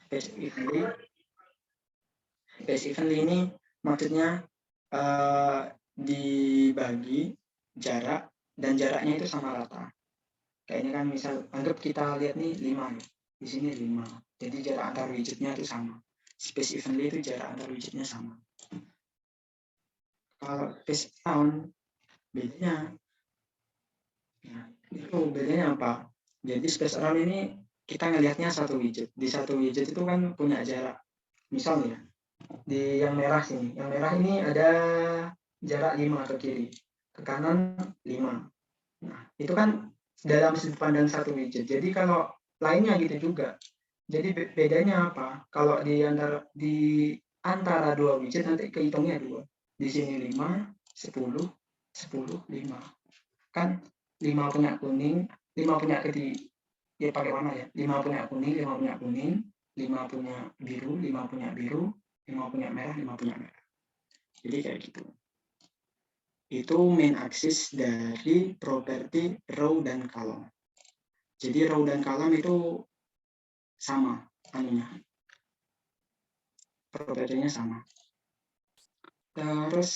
Space evenly ini maksudnya dibagi jarak dan jaraknya itu sama rata. Kayak ini kan misal anggap kita lihat nih 5 nih. Di sini 5. Jadi jarak antar widgetnya itu sama. Space evenly itu jarak antar widgetnya sama. Kalau space around bedanya, nah, itu bedanya apa? Jadi space around ini kita ngelihatnya satu widget. Di satu widget itu kan punya jarak. Misal ya, di yang merah sini. Yang merah ini ada jarak 5 ke kiri. Ke kanan 5. Nah, itu kan dalam sudut pandang satu widget. Jadi kalau lainnya gitu juga. Jadi bedanya apa? Kalau di antara dua widget nanti kehitungnya 2. Di sini 5, 10, 10, 5. Kan 5 punya kuning, 5 punya ya pakai warna ya. 5 punya kuning, 5 punya kuning, 5 punya biru, 5 punya biru, 5 punya merah, 5 punya merah. Jadi kayak gitu. Itu main axis dari properti row dan column. Jadi row dan column itu sama anunya. Propertinya sama. Terus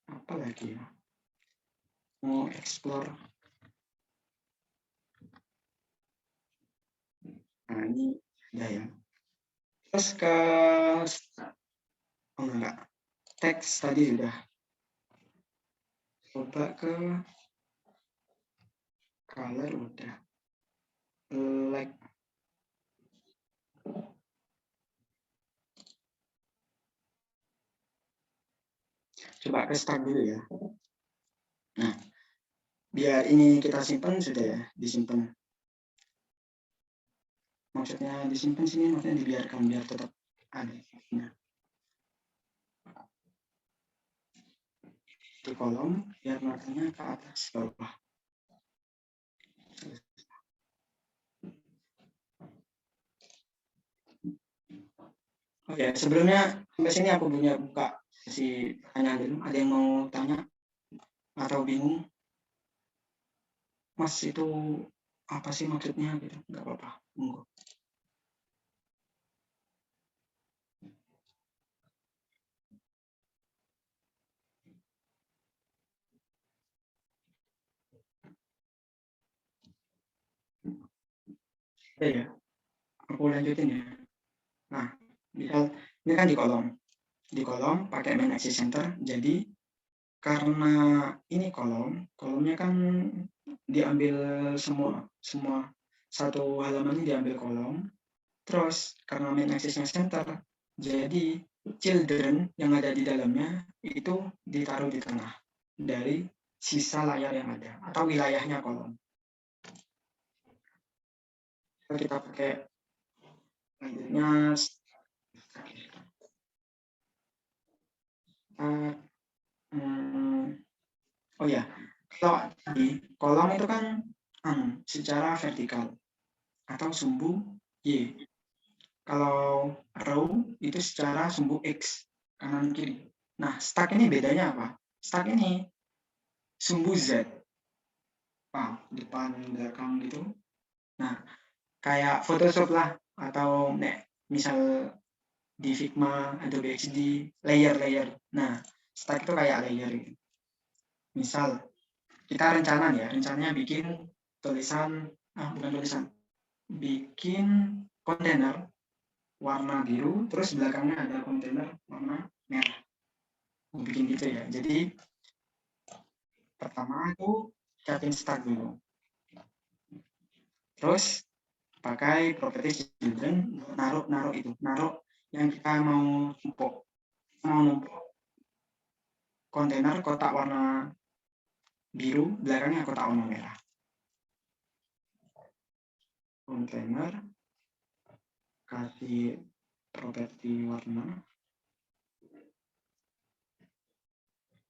apa lagi ya? Mau explore. Nah, ini ada ya. Terus ke oh enggak. Teks tadi sudah. Coba ke color udah. Like coba ke start dulu ya. Nah, biar ini kita simpan sudah ya, disimpan. Maksudnya disimpan sini, maksudnya dibiarkan biar tetap ada. Nah, di kolom biar markernya ke atas bawah. Oke, sebelumnya sampai sini aku punya buka sesi pertanyaan dulu. Ada yang mau tanya atau bingung? Mas itu apa sih maksudnya gitu? Enggak apa-apa. Monggo. Ya, aku lanjutin ya. Nah, misal ini kan di kolom pakai main axis center. Jadi karena ini kolomnya kan diambil semua satu halaman ini diambil kolom. Terus karena main axisnya center, jadi children yang ada di dalamnya itu ditaruh di tengah dari sisa layar yang ada atau wilayahnya kolom. Kita pakai lanjutnya oh ya, kalau di kolom itu kan secara vertikal atau sumbu Y. Kalau row itu secara sumbu X, kanan kiri. Nah, stack ini bedanya apa? Stack ini sumbu Z. Depan belakang gitu. Nah, kayak Photoshop lah atau misal di Figma, Adobe XD, layer-layer. Nah, stack itu kayak layer gitu. Misal kita rencananya bikin tulisan, bukan tulisan, bikin kontainer warna biru, terus belakangnya ada kontainer warna merah. Bikin gitu ya. Jadi pertama aku siapin stack dulu. Terus pakai properti children, naruh yang kita mau numpuk kontainer kotak warna biru, belakangnya kotak warna merah. Kontainer, kasih properti warna,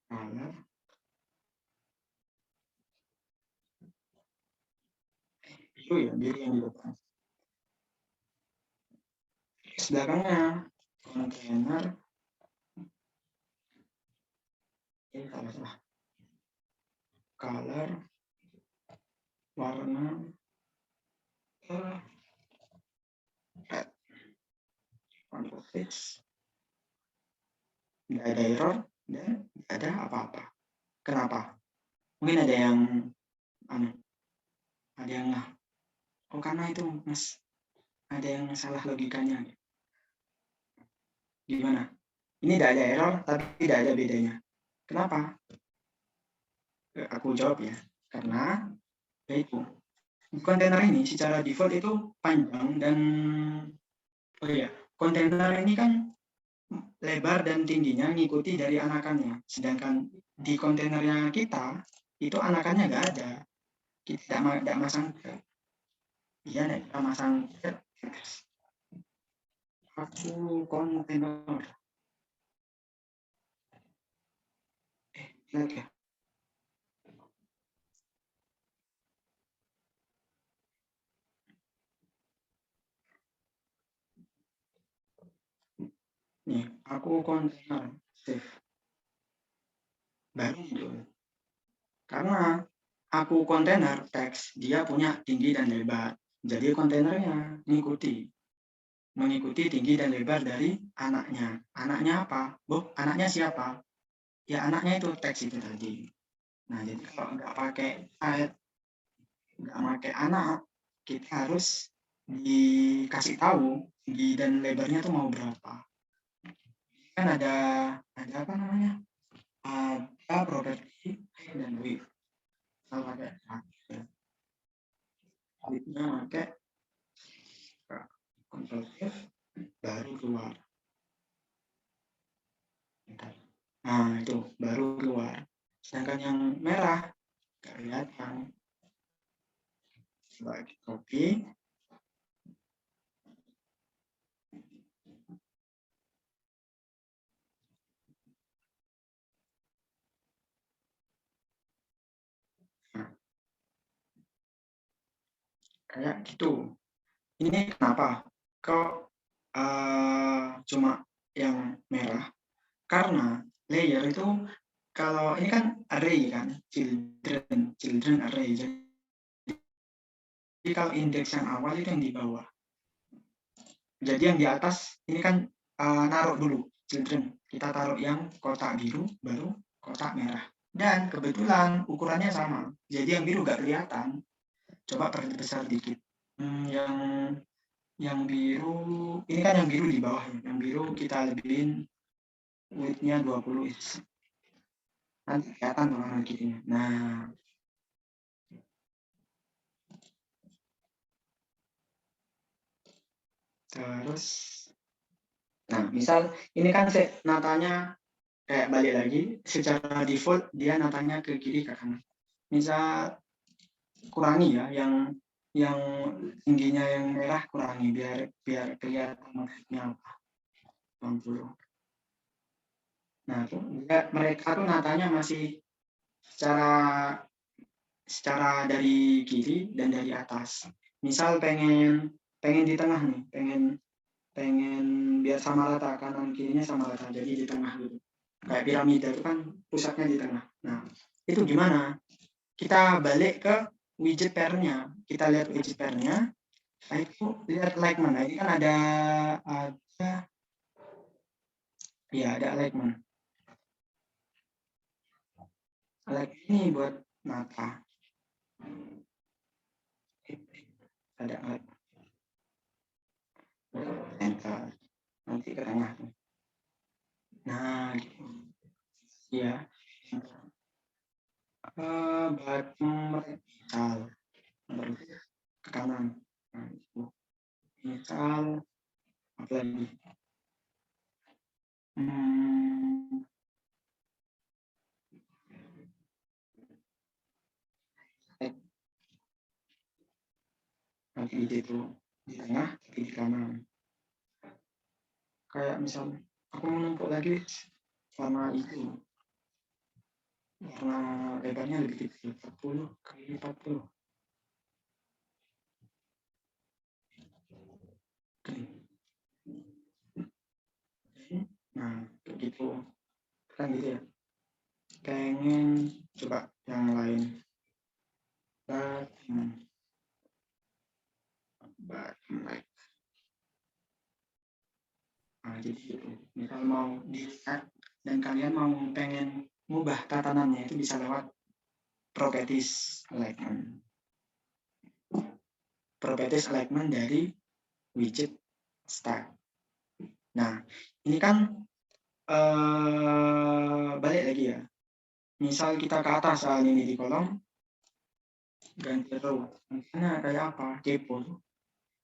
color, biru yang di depan. Terus belakangnya kontainer, color, warna, Add. Control fix. Nggak ada error dan nggak ada apa-apa. Kenapa? Mungkin ada yang ada yang oh karena itu mas ada yang salah logikanya. Gimana? Ini tidak ada error tapi tidak ada bedanya. Kenapa? Aku jawab ya. Karena yaitu kontainer ini secara default itu panjang dan oh iya, kontainer ini kan lebar dan tingginya ngikuti dari anakannya. Sedangkan di kontainernya kita itu anakannya nggak ada. Kita tidak masang iya kita masang aku kontainer lihat ya. Nih, aku kontainer save. Baru itu. Karena aku kontainer teks, dia punya tinggi dan lebar. Jadi kontainernya mengikuti tinggi dan lebar dari anaknya. Anaknya apa? Anaknya siapa? Ya anaknya itu teks itu tadi. Nah, jadi kalau nggak pakai nggak pakai anak, kita harus dikasih tahu tinggi dan lebarnya tuh mau berapa. Kan ada apa namanya? Ada properti height dan width. Kalau pakai width-nya pakai Ctrl F baru keluar. Nah, itu baru keluar. Sedangkan yang merah nggak kelihatan. Coba copy. Nah, kayak gitu. Ini kenapa? Kok cuma yang merah? Karena layer itu kalau ini kan array kan, children array. Jadi kalau indeks yang awal itu yang di bawah. Jadi yang di atas ini kan naruh dulu children. Kita taruh yang kotak biru, baru kotak merah. Dan kebetulan ukurannya sama. Jadi yang biru nggak kelihatan. Coba perbesar dikit. Yang biru, ini kan yang biru di bawah. Yang biru kita lebihin width-nya 20 inch. Nanti kelihatan warna gini. Nah, terus nah misal ini kan natanya kayak balik lagi secara default dia natanya ke kiri ke kanan. Misal kurangi ya yang tingginya yang merah kurangi biar kelihatan maksudnya apa. 60. Nah, mereka tuh natanya masih secara dari kiri dan dari atas. Misal pengen di tengah nih, pengen biar sama rata, kanan kirinya sama rata, jadi di tengah gitu. Kayak piramida itu kan pusatnya di tengah. Nah, itu gimana? Kita balik ke widget pair-nya. Kita lihat widget pair-nya. Nah, itu lihat alignment. Nah, ini kan ada alignment. Alignment ini buat mata. Ada alignment. Enter. Nanti ke tengah. Nah, gitu. Ya. Bottom misal ke kanan. Nah, itu. Misal apa lagi? Nanti itu di tengah, tapi di kanan. Kayak misalnya aku menumpuk lagi warna itu, warna lebarnya lebih kecil, 40 kali 40. Nah, kayak gitu kan gitu ya. Pengen coba yang lain. Bottom right. Nah, jadi itu. Misal mau di-add dan kalian mau pengen ngubah tatanannya itu bisa lewat properties alignment. Properties alignment dari widget start. Nah, ini kan balik lagi ya. Misal kita ke atas soal ini di kolom ganti row. Nantinya kayak apa? Kepo.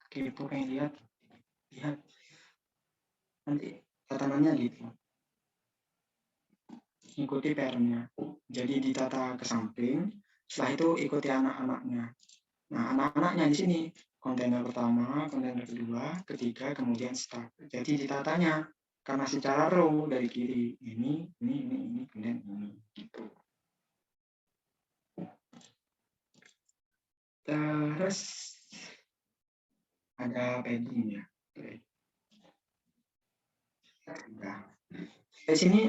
Kepo pengen lihat nanti tatanannya gitu. Ikuti pattern-nya. Jadi ditata ke samping, setelah itu ikuti anak-anaknya. Nah, anak-anaknya di sini kontainer pertama, kontainer kedua, ketiga, kemudian start. Jadi ditatanya karena secara row dari kiri ini, kemudian ini gitu. Terus ada padding ya. Nah, di sini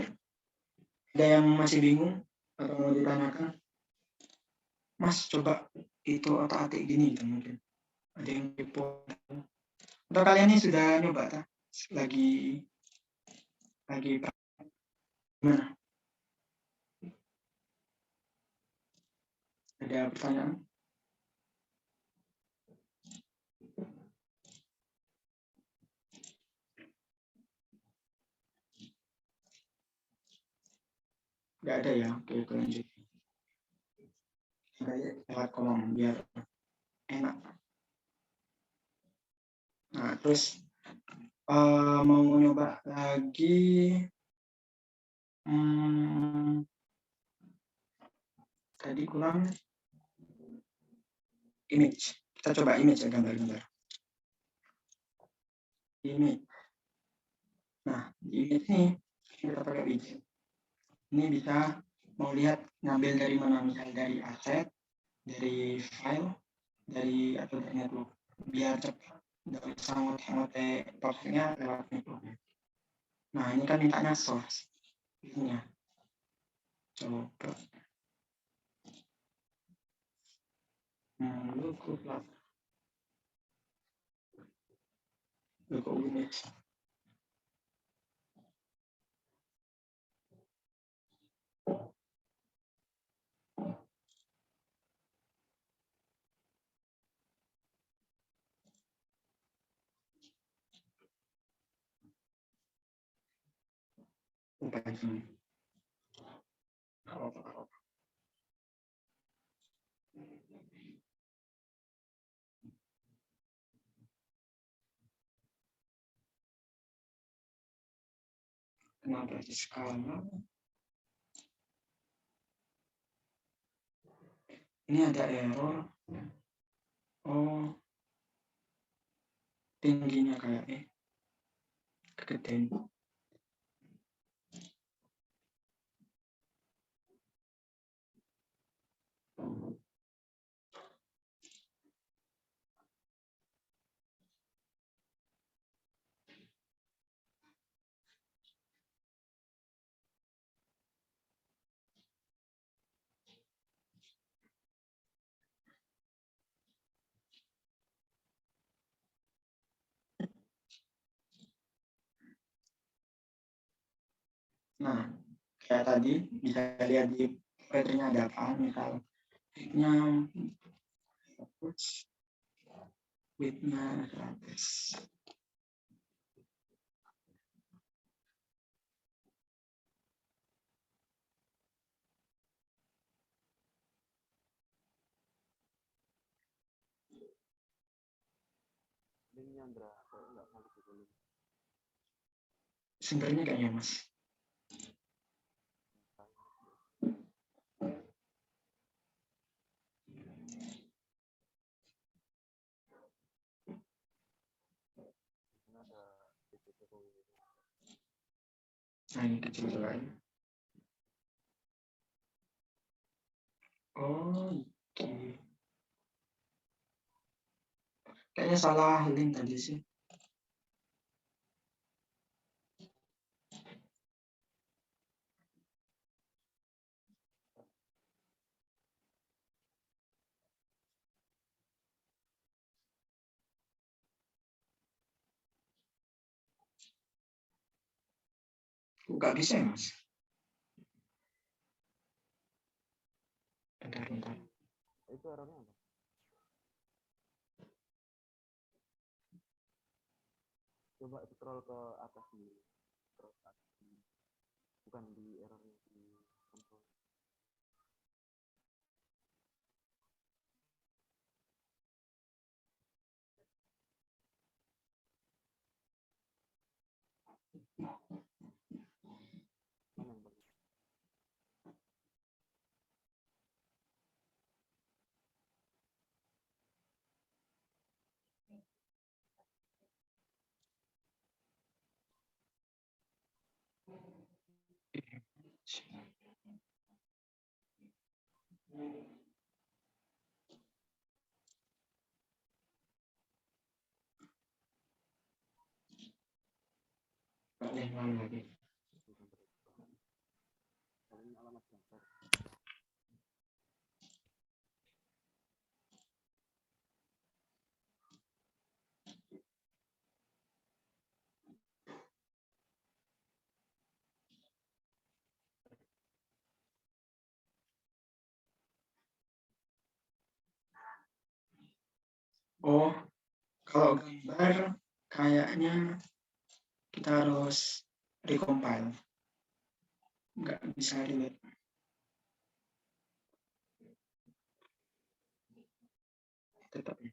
ada yang masih bingung atau mau ditanyakan? Mas, coba itu otak-atik gini gitu mungkin. Ada yang kepo. Atau kalian ini sudah nyoba tak? Lagi gimana? Ada pertanyaan? Nggak ada ya? Oke, lanjut. Lewat kolom biar enak. Nah, terus mau nyoba lagi tadi kurang image. Kita coba image ya, gambar-gambar. Image. Nah, di image ini kita pakai widget. Ini bisa mau lihat ngambil dari mana, misal dari aset, dari file, dari atau dari network. Biar cepat, nggak usah ngotek-ngotek topiknya lewat network. Nah, ini kan mintanya source. Ini ya. Coba. Look image. Kenapa di skala? Ini ada error. Oh, tingginya kayak kegedean. Nah, kayak tadi bisa lihat di pattern-nya ada apa, misal width-nya width-nya 100. Sumbernya kayaknya Mas. Nah, ini kecil juga ya. Oh, oke. Kayaknya salah link tadi sih. Nggak bisa ya, Mas? Bentar. Itu errornya apa? Coba scroll ke atas dulu. Scroll ke atas dulu. Bukan di errornya di control. Mana yang bagus? Lagi. Salin alamat gambar. Oh, kalau gambar kayaknya kita harus recompile. Nggak bisa relate. Tetap ya.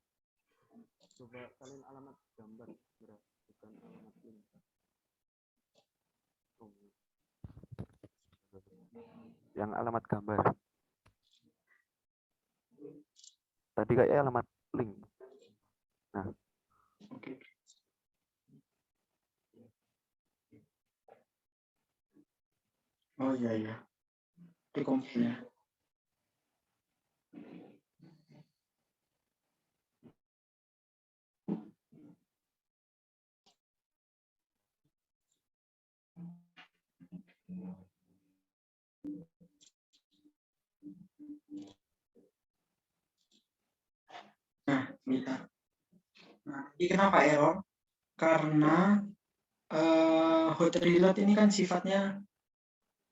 Coba salin alamat gambar, bukan alamat link. Oh. Yang alamat gambar. Tadi kayaknya alamat link. Nah. Oke. Oh iya. Recompile ya. Nah, bisa. Nah, ini kenapa error? Karena hot reload ini kan sifatnya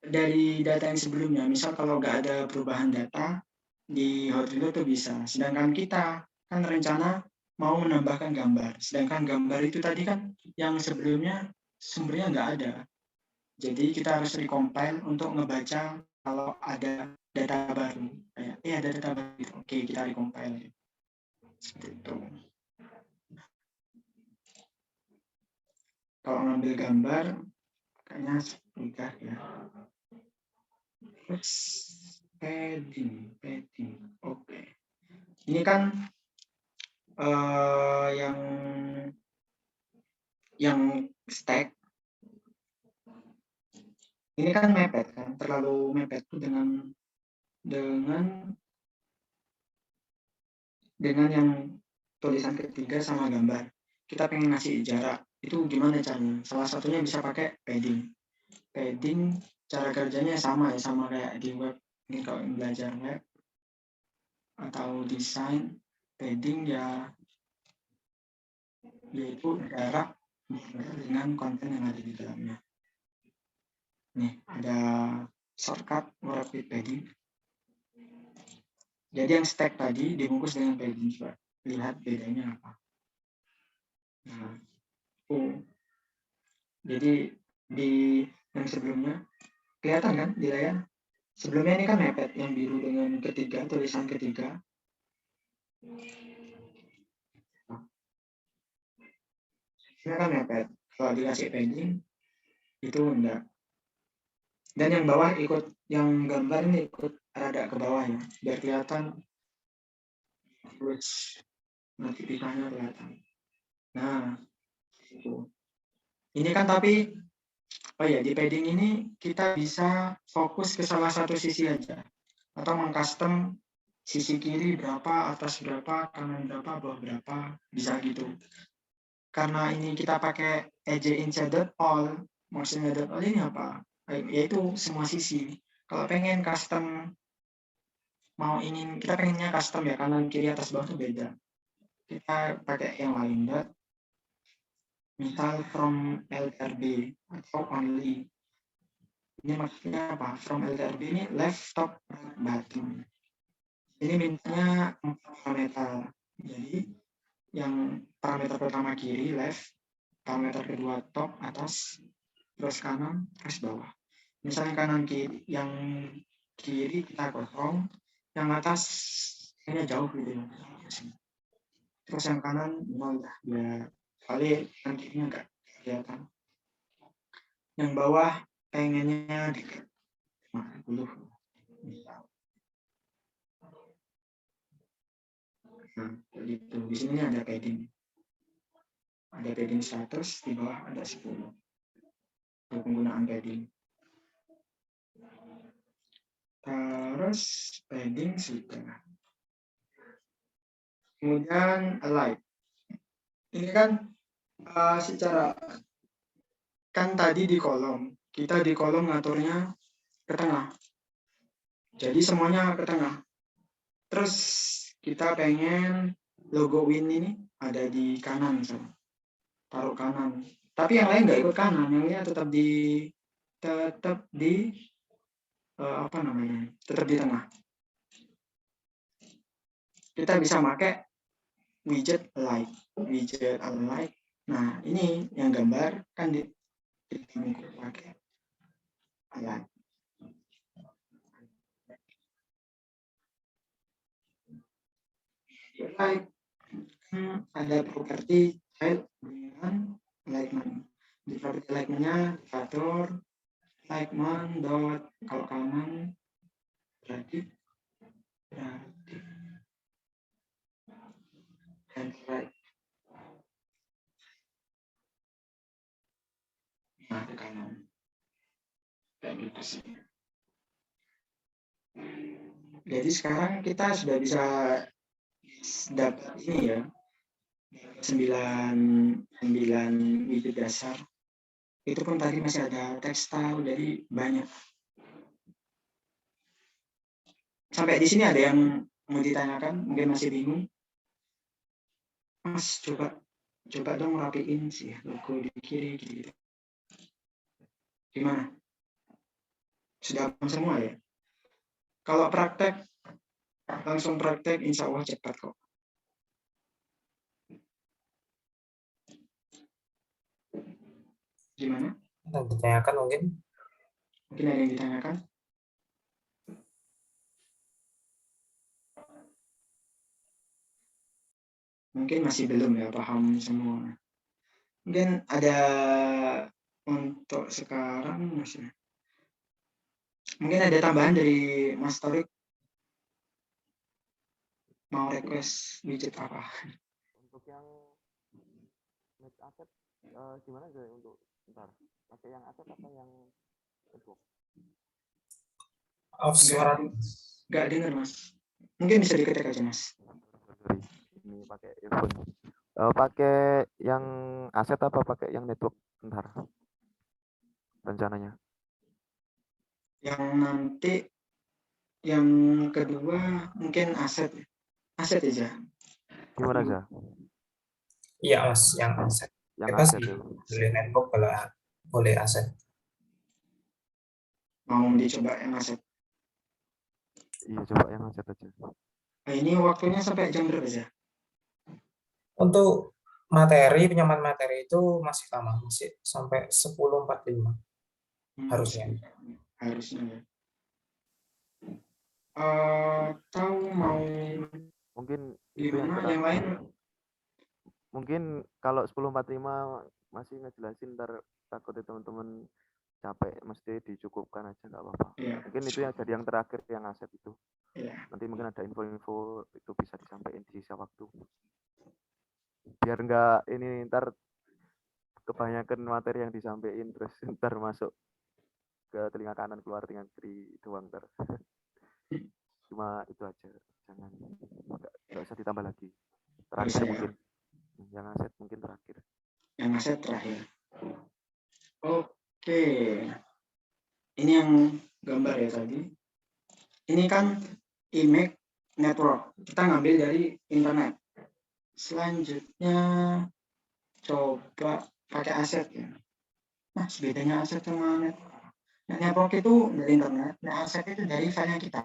dari data yang sebelumnya. Misal kalau nggak ada perubahan data, di hot reload itu bisa. Sedangkan kita kan rencana mau menambahkan gambar. Sedangkan gambar itu tadi kan yang sebelumnya sumbernya nggak ada. Jadi kita harus recompile untuk ngebaca kalau ada data baru. Kayak, ada data baru. Oke, kita recompile. Seperti itu. Kalau ngambil gambar, kayaknya mudah ya. Terus padding. Oke. Ini kan yang stack ini kan mepet kan, terlalu mepet tuh dengan yang tulisan ketiga sama gambar. Kita pengen ngasih jarak, itu gimana caranya? Salah satunya bisa pakai padding. Padding cara kerjanya sama kayak di web. Ini kalau belajar web atau desain, padding yaitu jarak dengan konten yang ada di dalamnya. Nih, ada shortcut rapid padding. Jadi yang stack tadi dibungkus dengan padding. Coba lihat bedanya apa. Nah, jadi di yang sebelumnya kelihatan kan di layar? Sebelumnya ini kan mepet yang biru dengan ketiga, tulisan ketiga. Ini kan mepet. Kalau dikasih padding itu enggak. Dan yang bawah ikut, yang gambar ini ikut rada ke bawah ya, biar kelihatan. Terus nanti pipanya kelihatan. Nah, itu. Ini kan tapi, oh ya, di padding ini kita bisa fokus ke salah satu sisi aja. Atau mengcustom sisi kiri berapa, atas berapa, kanan berapa, bawah berapa, bisa gitu. Karena ini kita pakai ej_inside_all, maksudnya all ini apa? Yaitu semua sisi. Kalau pengen custom, kita pengennya custom ya, kanan, kiri, atas, bawah itu beda. Kita pakai yang lain, misal from LRB atau only. Ini maksudnya apa? From LTRB ini left, top, right, bottom. Ini mintanya 4 parameter. Jadi yang parameter pertama kiri left, parameter kedua top atas, terus kanan, terus bawah. Misalnya kanan kiri, yang kiri kita kosong, yang atas kayaknya jauh gitu ya. Terus yang kanan 0 dah, biar soalnya yang kirinya nggak kelihatan. Yang bawah pengennya dekat 50 misal. Nah, gitu. Di sini ada padding. Ada padding 100, di bawah ada 10. Untuk penggunaan padding. Terus padding sudah. Kemudian align. Ini kan secara kan tadi di kolom. Kita di kolom ngaturnya ke tengah. Jadi semuanya ke tengah. Terus kita pengen logo win ini ada di kanan misalnya. Taruh kanan. Tapi yang lain nggak ikut kanan, yang lain tetap di apa namanya? Tetap di tengah. Kita bisa pakai widget align. Widget align. Nah, ini yang gambar kan di pakai align. Like ada properti child dengan alignment. Di properti alignment-nya atur alignment dot kalau kanan berarti dan right. Nah, ke kanan. Kayak gitu sih. Jadi sekarang kita sudah bisa dapat ini ya. 9 widget dasar. Itu pun tadi masih ada tekstil, jadi banyak. Sampai di sini ada yang mau ditanyakan, mungkin masih bingung. Mas, coba dong rapiin sih logo di kiri gitu. Gimana? Sudah paham semua ya? Kalau praktek, langsung praktek, insya Allah cepat kok. Gimana? Ada yang ditanyakan mungkin? Mungkin ada yang ditanyakan? Mungkin masih belum ya paham semua. Mungkin ada untuk sekarang masih. Mungkin ada tambahan dari Mas Torik. Mau request widget apa? Untuk yang net asset gimana aja untuk bentar? Pakai yang asset apa yang network? Suara Nggak dengar Mas. Mungkin bisa diketik aja Mas. Sorry, ini pakai earphone. Pakai yang aset apa pakai yang network? Bentar. Rencananya. Yang nanti yang kedua mungkin aset aja. Gimana aja? iya Mas, yang aset. Yang Bebas aset sih, ya. boleh network kalau boleh aset. Mau dicoba yang aset. Iya, coba yang aset aja. Nah, ini waktunya sampai jam berapa ya? Untuk materi, penyamaan materi itu masih lama, masih sampai 10.45 harusnya. Harusnya ya. Atau mau mungkin itu yang gimana yang lain? Mungkin kalau 10.45 masih ngejelasin, ntar takutnya teman-teman capek, mesti dicukupkan aja, nggak apa-apa. Ya, mungkin itu yang jadi yang terakhir, yang aset itu. ya. Nanti mungkin ada info-info itu bisa disampaikan di sisa waktu, biar nggak ini ntar kebanyakan materi yang disampaikan terus ntar masuk ke telinga kanan keluar telinga kiri doang ntar. Cuma itu aja, jangan nggak usah ditambah lagi. Terakhir Bisa, mungkin yang aset mungkin terakhir. Yang aset terakhir. Oke. Ini yang gambar ya tadi. Ini kan image network. Kita ngambil dari internet. Selanjutnya coba pakai aset ya. Nah, bedanya aset sama network. Nah, network itu dari internet, nah aset itu dari filenya kita.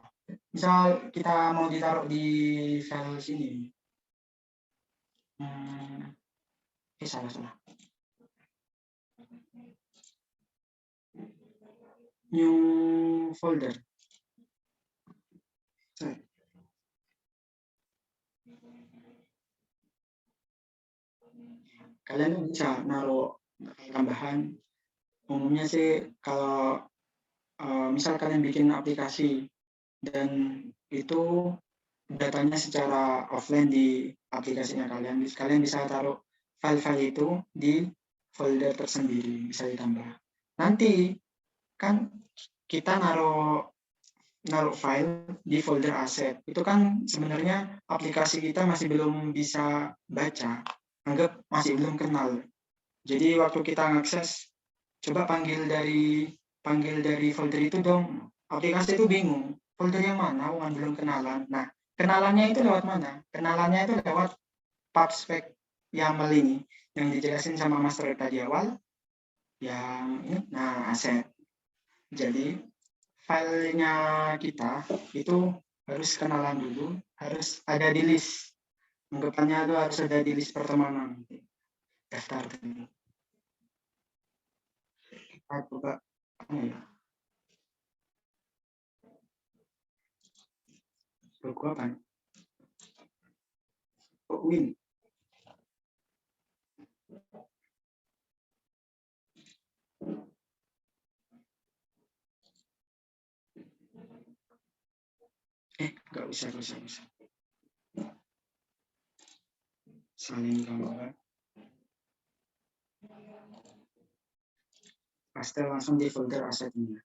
Misal kita mau ditaruh di file sini. Salah. New folder. Kalian bisa naruh tambahan. Umumnya sih kalau misal kalian bikin aplikasi dan itu datanya secara offline di aplikasinya kalian bisa taruh file-file itu di folder tersendiri, bisa ditambah. Nanti kan kita naruh file di folder aset, itu kan sebenarnya aplikasi kita masih belum bisa baca, anggap masih belum kenal. Jadi waktu kita ngakses, coba panggil dari folder itu dong, aplikasi itu bingung, folder yang mana, belum kenalan. Nah, kenalannya itu lewat mana? Kenalannya itu lewat PubSpec YAML ini, yang dijelasin sama Master tadi awal, yang ini, nah aset. Jadi filenya kita itu harus kenalan dulu, harus ada di list. Anggapannya itu harus ada di list pertemanan. Daftar dulu. Kita coba logo apa? Win. Nggak usah. Saling gambar. Paste langsung di folder asetnya.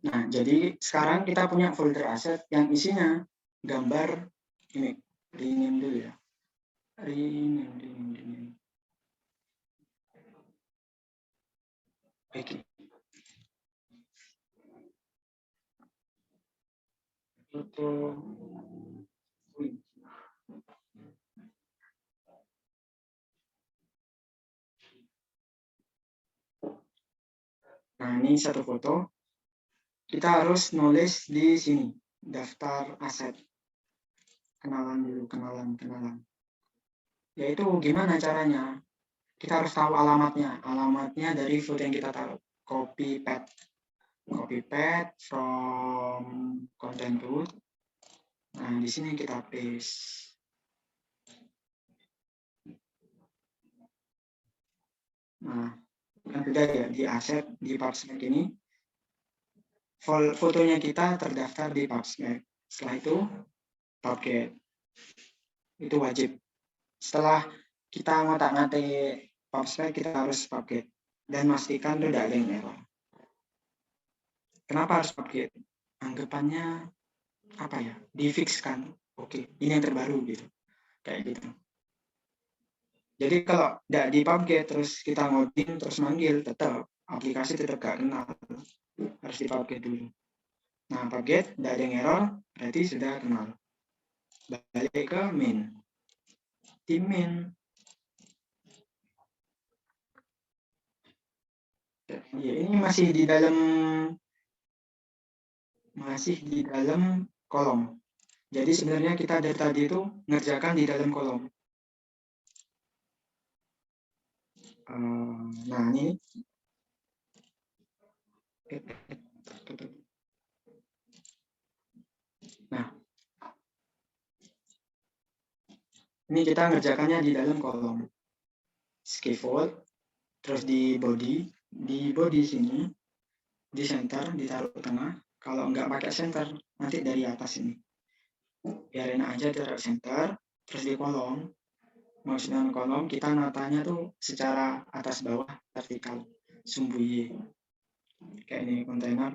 Nah, jadi sekarang kita punya folder aset yang isinya gambar ini. Rename dulu ya. Rename. Oke. Foto. Nah, ini satu foto. Kita harus nulis di sini, daftar aset. Kenalan dulu, kenalan. Yaitu gimana caranya? Kita harus tahu alamatnya. Alamatnya dari foto yang kita taruh. Copy path from content root. Nah, di sini kita paste. Nah, kan sudah ya di aset di PubSpec ini. Fotonya kita terdaftar di PubSpec. Setelah itu, PubGet. Itu wajib. Setelah kita ngotak-ngatik PubSpec, kita harus PubGet. Dan pastikan tidak ada yang error. Kenapa harus PubGet? Anggapannya apa ya? Difixkan. Oke, ini yang terbaru gitu. Kayak gitu. Jadi kalau tidak di PubGet terus kita ngoding terus manggil, tetap aplikasi tetap gak kenal. Harus di PubGet dulu. Nah, PubGet tidak ada yang error, berarti sudah kenal. Balik ke main. Di main. Ya, ini masih di dalam kolom. Jadi sebenarnya kita dari tadi itu ngerjakan di dalam kolom. Nah, ini ini kita ngerjakannya di dalam kolom scaffold, terus di body sini, di center, ditaruh tengah. Kalau nggak pakai center, nanti dari atas ini. Biarin aja taruh center, terus di kolom. Maksudnya kolom, kita natanya tuh secara atas bawah vertikal, sumbu Y. Kayak ini, kontainer.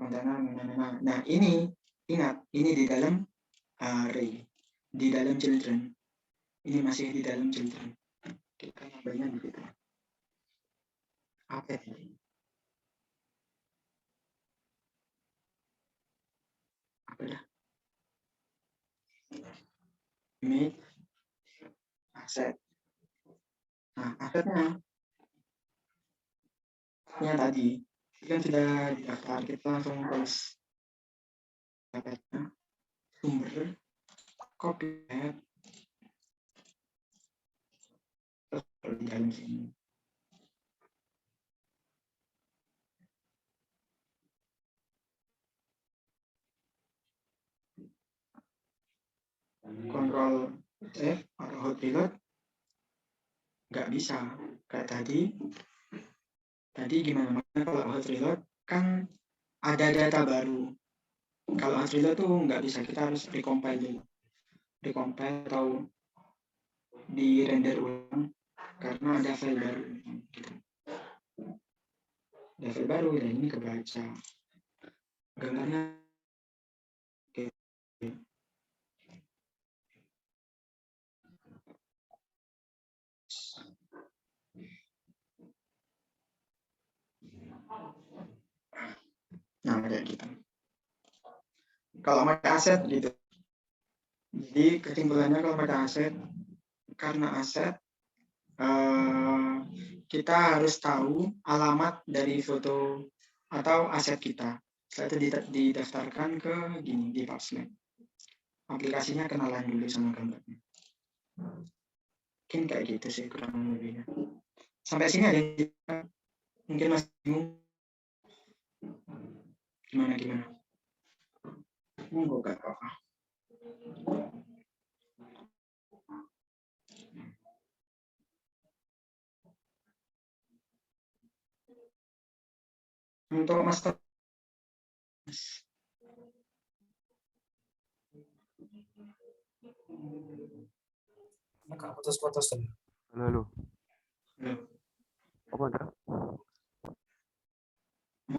Nah, ini, ingat, ini di dalam array, di dalam children. Ini masih di dalam children. Kita nambahnya di situ. Apa ini? Apa dah? Image, aset. Nah, asetnya tadi kan sudah didaftar, kita langsung tulis dapatnya sumber, copy paste, terus taruh di dalam sini. Kontrol F atau hot reload nggak bisa kayak tadi gimana, makanya kalau hot reload kan ada data baru. Kalau hot reload tuh nggak bisa, kita harus recompile dulu, recompile atau di render ulang karena ada file baru gitu. Ada file baru dan ini kebaca gambarnya. Oke. Nah, kayak gitu. Kalau pakai aset gitu. Jadi kesimpulannya kalau pakai aset, karena aset kita harus tahu alamat dari foto atau aset kita. Setelah itu didaftarkan ke gini di PubSmap. Aplikasinya kenalan dulu sama gambarnya. Mungkin kayak gitu sih kurang lebihnya. Sampai sini ada yang mungkin masih bingung. Gimana? Monggo Kak. Untuk master Agak putus-putus tuh. Halo. Apa Ndra?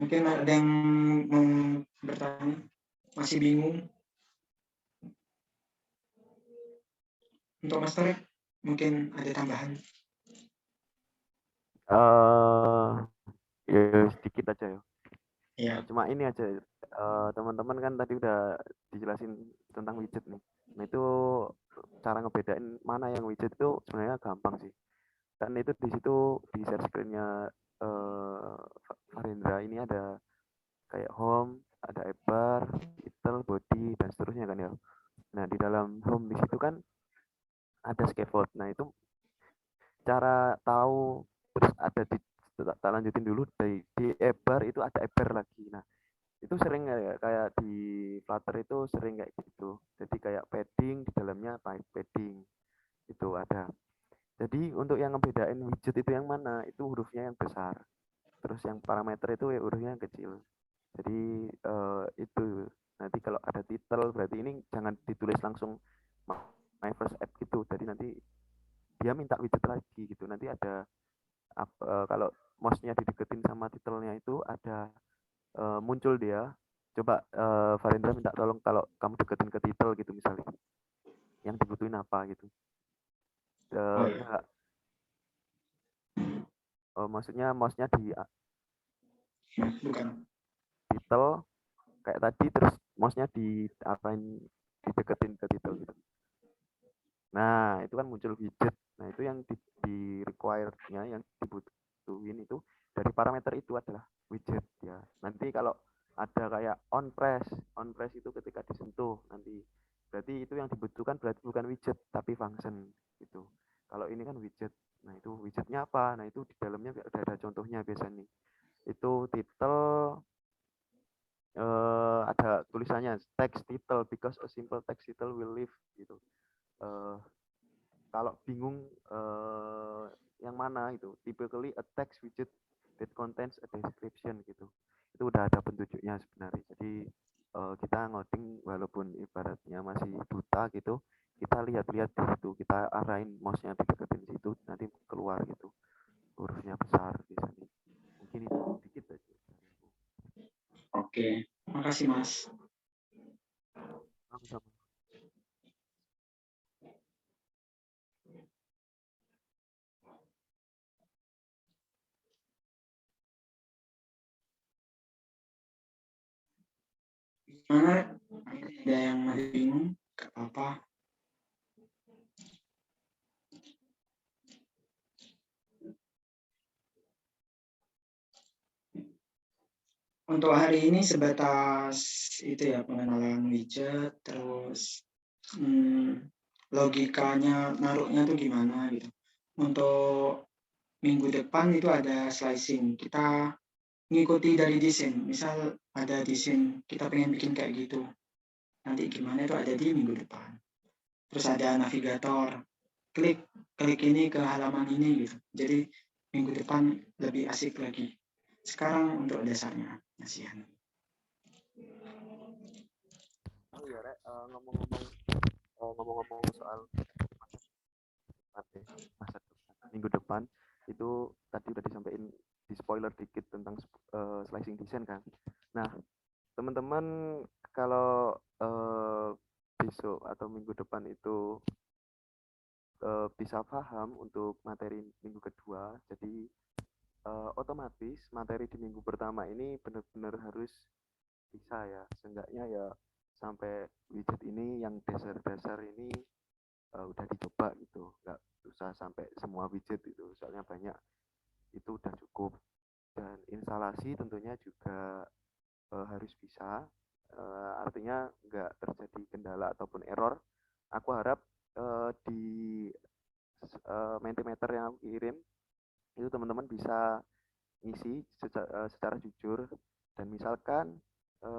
mungkin ada yang mau bertanya, masih bingung. Untuk master mungkin ada tambahan. Ya sedikit aja ya. Iya. Cuma ini aja, teman-teman kan tadi udah dijelasin tentang widget nih. Nah itu cara ngebedain mana yang widget itu sebenarnya gampang sih. Dan itu di situ di share screen-nya Farindra ini ada kayak home, ada bar, title, body dan seterusnya kan ya. Nah di dalam home di situ kan ada scaffold. Nah itu cara tahu, terus ada di tak lanjutin dulu di bar itu ada bar lagi. Nah itu sering kayak di Flutter itu sering kayak gitu. Jadi kayak padding di dalamnya padding itu ada. Jadi untuk yang ngebedain widget itu yang mana, itu hurufnya yang besar. Terus yang parameter itu ya hurufnya yang kecil. Jadi itu nanti kalau ada title berarti ini jangan ditulis langsung my first app gitu. Jadi nanti dia minta widget lagi gitu. Nanti ada kalau mouse-nya dideketin sama title-nya itu ada muncul dia. Coba Farindra minta tolong kalau kamu deketin ke title gitu misalnya. Yang dibutuhin apa gitu. Ya, maksudnya mouse-nya di Bukan. title kayak tadi, terus mouse-nya dideketin ke title gitu. Nah, itu kan muncul widget. Nah, itu yang di require-nya, yang dibutuhin itu dari parameter itu adalah widget ya. Nanti kalau ada kayak on press itu ketika disentuh nanti berarti itu yang dibutuhkan berarti bukan widget tapi function gitu. Kalau ini kan widget. Nah, itu widgetnya apa? Nah, itu di dalamnya udah ada contohnya biasanya. Itu title ada tulisannya text title because a simple text title will live gitu. Kalau bingung yang mana itu, typically a text widget that contains a description gitu. Itu udah ada petunjuknya sebenarnya. Jadi kita ngoding walaupun ibaratnya masih buta gitu, kita lihat-lihat di situ, kita arahin mouse-nya dideketin situ, nanti keluar gitu. Hurufnya besar biasanya. Mungkin itu sedikit aja. Oke, makasih Mas. Sama-sama. Gimana? Ada yang masih bingung? Gak apa-apa. untuk hari ini sebatas itu ya, pengenalan widget, terus logikanya naruhnya tuh gimana gitu. Untuk minggu depan itu ada slicing. Kita ngikuti dari desain. Misal ada desain kita pengen bikin kayak gitu. Nanti gimana itu ada di minggu depan. Terus ada navigator. Klik ini ke halaman ini gitu. Jadi minggu depan lebih asik lagi. Sekarang untuk dasarnya Asian. Oh iya, Rek, ngomong-ngomong soal masa depan, minggu depan itu tadi udah disampaikan di spoiler dikit tentang slicing design kan. Nah, teman-teman kalau besok atau minggu depan itu bisa paham untuk materi minggu kedua, jadi otomatis materi di minggu pertama ini benar-benar harus bisa ya, seenggaknya ya sampai widget ini yang dasar-dasar ini udah dicoba gitu, nggak usah sampai semua widget itu, soalnya banyak, itu udah cukup. Dan instalasi tentunya juga harus bisa, artinya nggak terjadi kendala ataupun error. Aku harap di Mentimeter yang aku kirim itu teman-teman bisa ngisi secara jujur, dan misalkan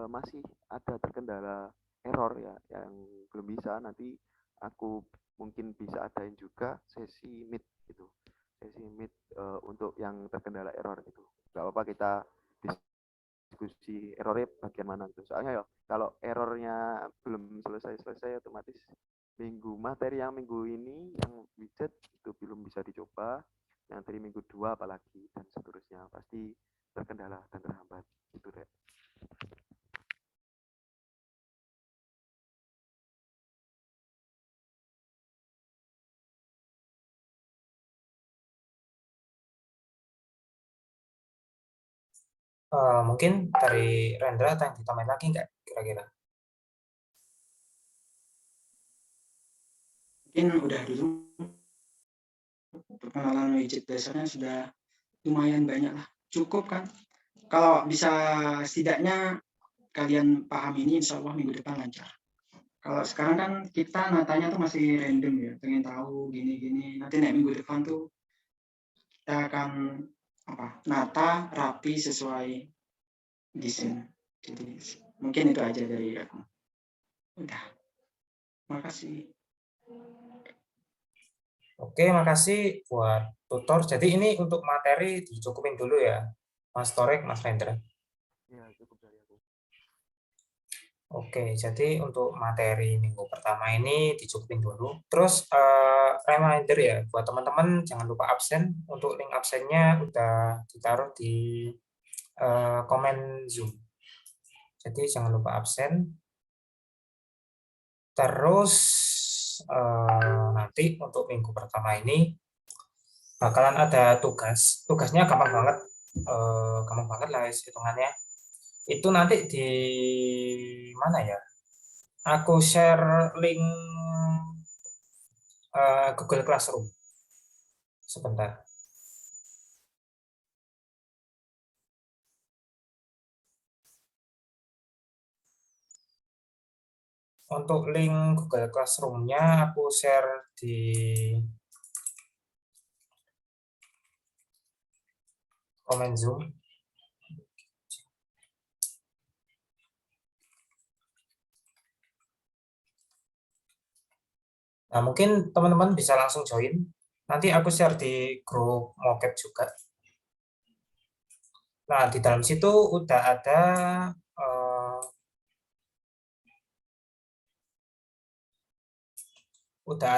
masih ada terkendala error ya yang belum bisa, nanti aku mungkin bisa adain juga sesi meet gitu, sesi meet untuk yang terkendala error itu. Gak apa-apa kita diskusi errornya bagian mana gitu, soalnya ya kalau errornya belum selesai otomatis materi yang minggu ini yang widget itu belum bisa dicoba, yang dari minggu 2 apalagi, dan seterusnya pasti terkendala dan terhambat gitu deh. Mungkin dari Rendra ada yang ditambahin lagi nggak kira-kira? Mungkin udah dulu perkenalan widget dasarnya sudah lumayan banyak lah. Cukup kan? Kalau bisa setidaknya kalian paham ini, insya Allah minggu depan lancar. Kalau sekarang kan kita natanya tuh masih random ya, pengen tahu gini-gini. Nanti minggu depan tuh kita akan nata rapi sesuai desain. Jadi mungkin itu aja dari aku. Udah, makasih. Oke, makasih buat tutor. Jadi ini untuk materi dicukupin dulu ya, Mas Torek, Mas Rendra. Ya, cukup dari aku. Oke, jadi untuk materi minggu pertama ini dicukupin dulu. Terus reminder ya, buat teman-teman jangan lupa absen. Untuk link absennya udah ditaruh di komen Zoom. Jadi jangan lupa absen. Terus nanti untuk minggu pertama ini bakalan ada tugas. Tugasnya gampang banget lah hitungannya. Itu nanti di mana ya? Aku share link Google Classroom. Sebentar. Untuk link Google Classroom-nya aku share di komen Zoom. Nah, mungkin teman-teman bisa langsung join. Nanti aku share di grup Moket juga. Nah, di dalam situ udah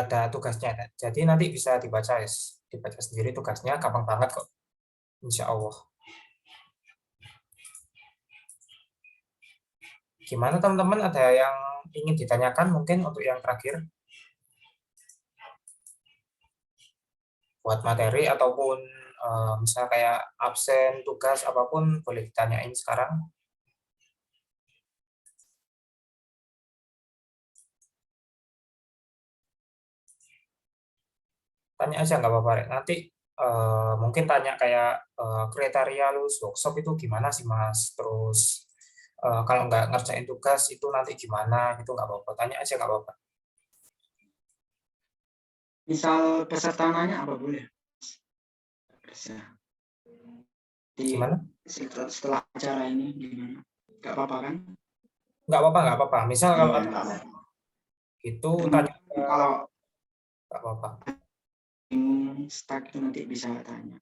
ada tugasnya. Jadi nanti bisa dibaca sendiri tugasnya, gampang banget kok. Insya Allah. Gimana teman-teman, ada yang ingin ditanyakan mungkin untuk yang terakhir? Buat materi ataupun misal kayak absen, tugas, apapun boleh ditanyain sekarang. Tanya aja nggak apa-apa, Rek. Nanti mungkin tanya kayak kriteria lulus workshop itu gimana sih Mas? Terus kalau nggak ngerjain tugas itu nanti gimana? Itu nggak apa-apa. Tanya aja nggak apa-apa. Misal peserta nanya apa boleh? Bisa. Gimana? Setelah acara ini gimana? Gak apa-apa kan? Nggak apa-apa. Misal kalau Iya, ada nggak apa-apa. itu tanya Kalau nggak apa-apa. bingung stuck itu nanti bisa tanya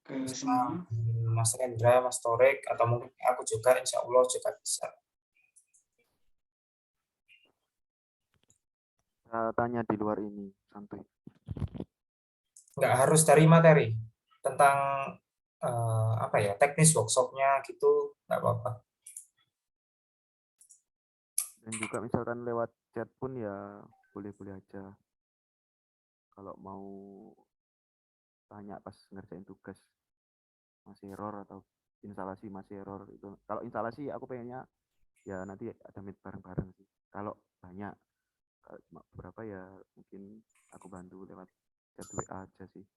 ke semua. Mas Rendra, Mas Torek, atau mungkin aku juga, insya Allah juga bisa. Tanya di luar ini, santuy. Nggak harus dari materi. Tentang apa ya, teknis workshopnya gitu, nggak apa-apa. Dan juga misalkan lewat chat pun ya boleh-boleh aja. Kalau mau tanya pas ngerjain tugas masih error atau instalasi masih error itu. Kalau instalasi aku pengennya ya nanti ada meet bareng-bareng sih. Kalau banyak, kalau cuma beberapa ya mungkin aku bantu lewat chat WA aja sih.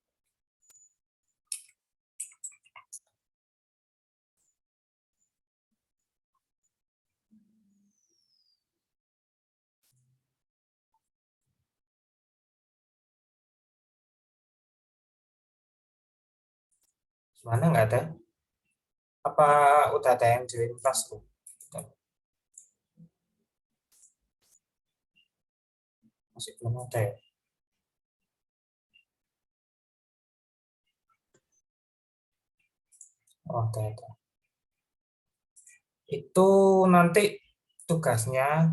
Gimana nggak ada? Apa udah ada yang join Classroom? Masih belum ada ya? Oh, ada. Itu nanti tugasnya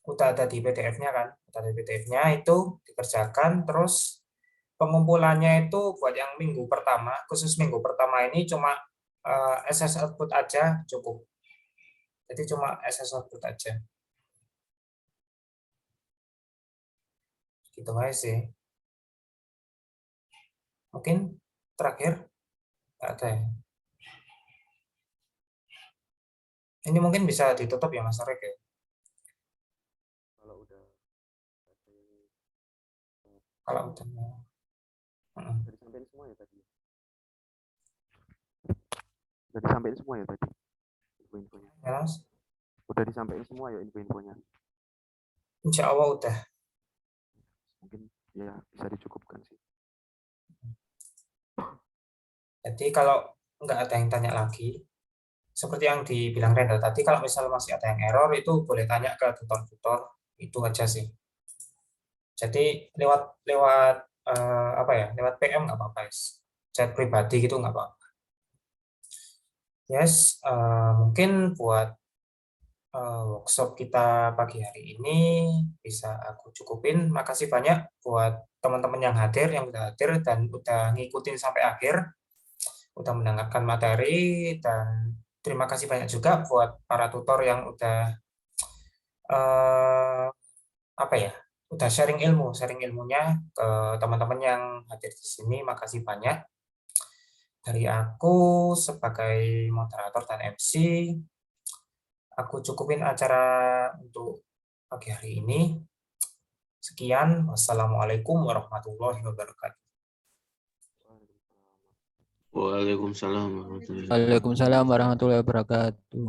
udah ada di PDF-nya kan? Udah ada di PDF-nya itu dikerjakan, terus pengumpulannya itu buat yang minggu pertama, khusus minggu pertama ini cuma SS output aja cukup. Jadi cuma SS output aja. Gitu aja sih. Mungkin terakhir nggak ada ya. Ini mungkin bisa ditutup ya Mas Arek ya. Kalau udah Kalau udah disampaikan semua ya tadi. Udah disampaikan semua ya tadi info-infonya. ya, Mas. Udah disampaikan semua ya info-infonya. Insya Allah udah. Mungkin ya bisa dicukupkan sih. Jadi kalau nggak ada yang tanya lagi, seperti yang dibilang Rendra tadi, kalau misalnya masih ada yang error itu boleh tanya ke tutor-tutor, itu aja sih. Jadi lewat apa ya, lewat PM nggak apa-apa, chat pribadi gitu nggak apa-apa. Yes, mungkin buat workshop kita pagi hari ini bisa aku cukupin. Makasih banyak buat teman-teman yang hadir, yang udah hadir dan udah ngikutin sampai akhir, udah mendengarkan materi, dan terima kasih banyak juga buat para tutor yang udah apa ya, udah sharing ilmunya ke teman-teman yang hadir di sini. Makasih banyak. Dari aku sebagai moderator dan MC, aku cukupin acara untuk pagi hari ini. Sekian, wassalamualaikum warahmatullahi wabarakatuh. Waalaikumsalam warahmatullahi wabarakatuh. Waalaikumsalam warahmatullahi wabarakatuh.